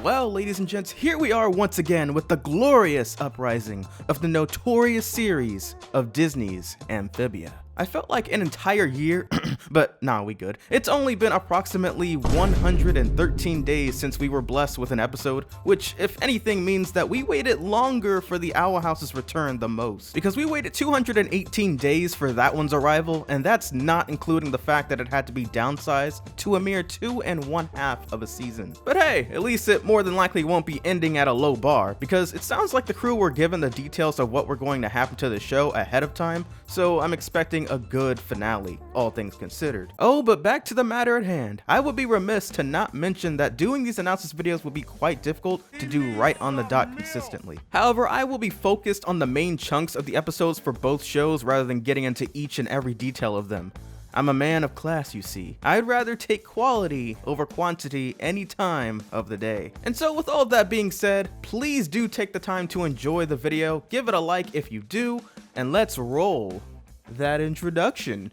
Well, ladies and gents, here we are once again with the glorious uprising of the notorious series of Disney's Amphibia. I felt like an entire year, but nah, we good. It's only been approximately 113 days since we were blessed with an episode, which if anything means that we waited longer for the Owl House's return the most. Because we waited 218 days for that one's arrival, and that's not including the fact that it had to be downsized to a mere 2 1/2 of a season. But hey, at least it more than likely won't be ending at a low bar, because it sounds like the crew were given the details of what were going to happen to the show ahead of time, so I'm expecting a good finale, all things considered. Oh, but back to the matter at hand. I would be remiss to not mention that doing these analysis videos would be quite difficult to do right on the dot consistently. However, I will be focused on the main chunks of the episodes for both shows rather than getting into each and every detail of them. I'm a man of class, you see. I'd rather take quality over quantity any time of the day. And so with all that being said, please do take the time to enjoy the video, give it a like if you do, and let's roll that introduction.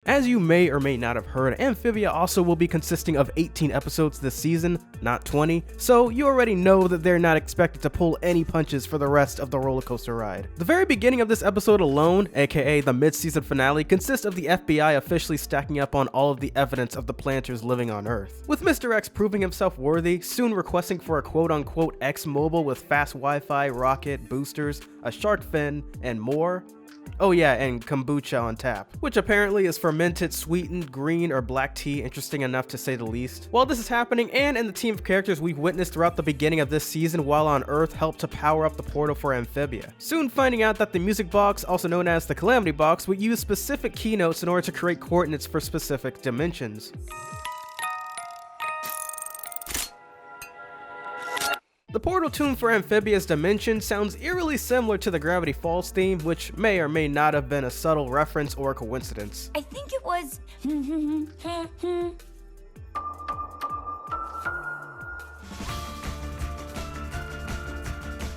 As you may or may not have heard, Amphibia also will be consisting of 18 episodes this season, not 20, so you already know that they're not expected to pull any punches for the rest of the roller coaster ride. The very beginning of this episode alone, aka the mid-season finale, consists of the FBI officially stacking up on all of the evidence of the planters living on Earth. With Mr.X proving himself worthy, soon requesting for a quote-unquote X mobile with fast Wi-Fi, rocket, boosters, a shark fin, and more. Oh yeah, and kombucha on tap, which apparently is fermented, sweetened, green, or black tea, interesting enough to say the least. While this is happening, Anne and the team of characters we've witnessed throughout the beginning of this season while on Earth help to power up the portal for Amphibia. Soon finding out that the music box, also known as the Calamity Box, would use specific keynotes in order to create coordinates for specific dimensions. The portal tune for Amphibia's dimension sounds eerily similar to the Gravity Falls theme, which may or may not have been a subtle reference or a coincidence. I think it was...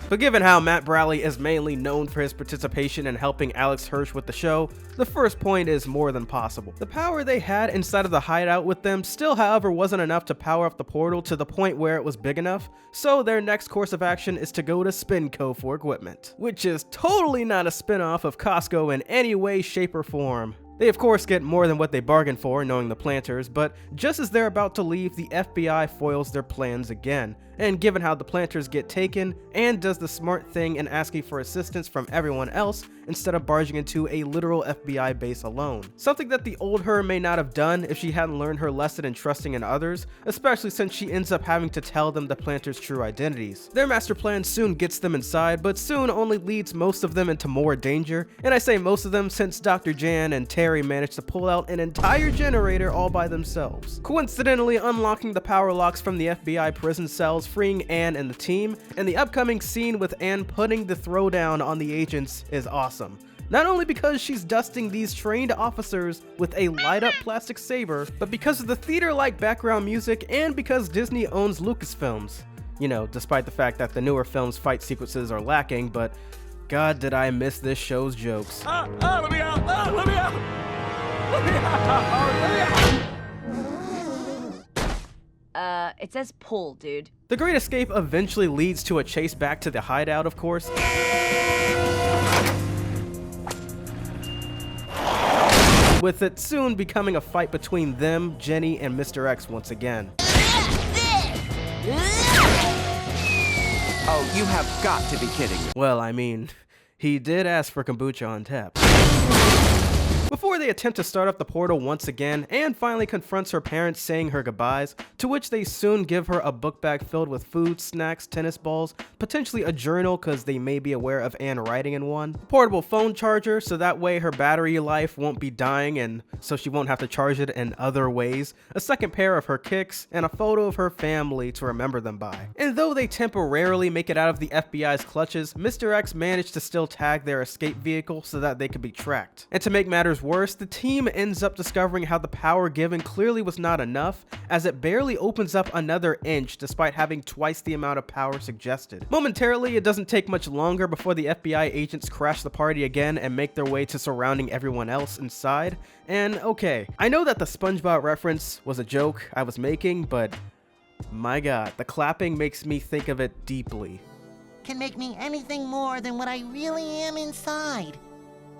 But given how Matt Bradley is mainly known for his participation in helping Alex Hirsch with the show, the first point is more than possible. The power they had inside of the hideout with them still, however, wasn't enough to power up the portal to the point where it was big enough, so their next course of action is to go to Spinco for equipment, which is totally not a spin-off of Costco in any way, shape, or form. They of course get more than what they bargained for, knowing the planters, but just as they're about to leave, the FBI foils their plans again. And given how the planters get taken, Anne does the smart thing in asking for assistance from everyone else instead of barging into a literal FBI base alone. Something that the old her may not have done if she hadn't learned her lesson in trusting in others, especially since she ends up having to tell them the planters' true identities. Their master plan soon gets them inside, but soon only leads most of them into more danger, and I say most of them since Dr. Jan and Terry managed to pull out an entire generator all by themselves, coincidentally unlocking the power locks from the FBI prison cells, freeing Anne and the team, and the upcoming scene with Anne putting the throwdown on the agents is awesome. Not only because she's dusting these trained officers with a light-up plastic saber, but because of the theater-like background music and because Disney owns Lucasfilms. You know, despite the fact that the newer films' fight sequences are lacking, but God did I miss this show's jokes. Let me out! Let me out! Let me out! Let me out! It says pull, dude. The Great Escape eventually leads to a chase back to the hideout, of course. With it soon becoming a fight between them, Jenny, and Mr.X once again. Oh, you have got to be kidding me. Well, I mean, he did ask for kombucha on tap. Before they attempt to start up the portal once again, Anne finally confronts her parents saying her goodbyes, to which they soon give her a book bag filled with food, snacks, tennis balls, potentially a journal because they may be aware of Anne writing in one, portable phone charger so that way her battery life won't be dying and so she won't have to charge it in other ways, a second pair of her kicks, and a photo of her family to remember them by. And though they temporarily make it out of the FBI's clutches, Mr.X managed to still tag their escape vehicle so that they could be tracked. And to make matters worse, the team ends up discovering how the power given clearly was not enough, as it barely opens up another inch despite having twice the amount of power suggested. Momentarily, it doesn't take much longer before the FBI agents crash the party again and make their way to surrounding everyone else inside. And okay, I know that the SpongeBob reference was a joke I was making, but my god, the clapping makes me think of it deeply. Can make me anything more than what I really am inside.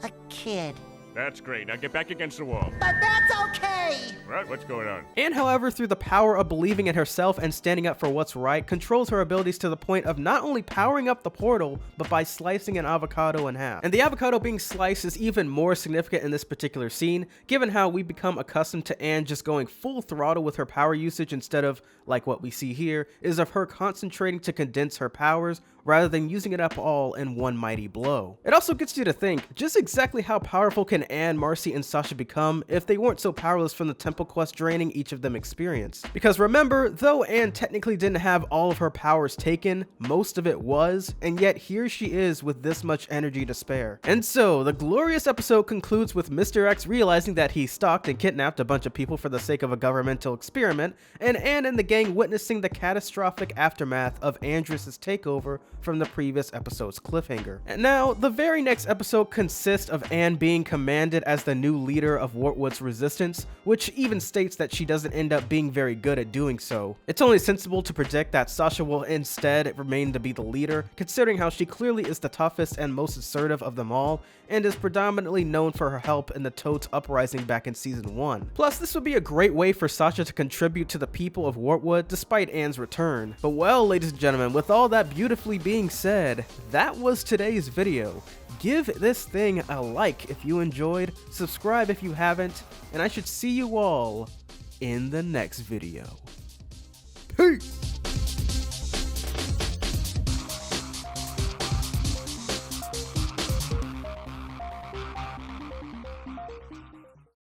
A kid. That's great. Now get back against the wall. But that's okay! What? What's going on? And however, through the power of believing in herself and standing up for what's right, controls her abilities to the point of not only powering up the portal, but by slicing an avocado in half. And the avocado being sliced is even more significant in this particular scene, given how we become accustomed to Anne just going full throttle with her power usage instead of, like what we see here, is of her concentrating to condense her powers, rather than using it up all in one mighty blow. It also gets you to think just exactly how powerful can Anne, Marcy, and Sasha become if they weren't so powerless from the temple quest draining each of them experienced. Because remember, though Anne technically didn't have all of her powers taken, most of it was, and yet here she is with this much energy to spare. And so, the glorious episode concludes with Mr. X realizing that he stalked and kidnapped a bunch of people for the sake of a governmental experiment, and Anne and the gang witnessing the catastrophic aftermath of Andrus' takeover from the previous episode's cliffhanger. And now, the very next episode consists of Anne being commanded as the new leader of Wartwood's resistance, which even states that she doesn't end up being very good at doing so. It's only sensible to predict that Sasha will instead remain to be the leader, considering how she clearly is the toughest and most assertive of them all, and is predominantly known for her help in the Toads uprising back in season 1. Plus, this would be a great way for Sasha to contribute to the people of Wartwood despite Anne's return. But well, ladies and gentlemen, with all that beautifully being said, that was today's video. Give this thing a like if you enjoyed, subscribe if you haven't, and I should see you all in the next video. Peace!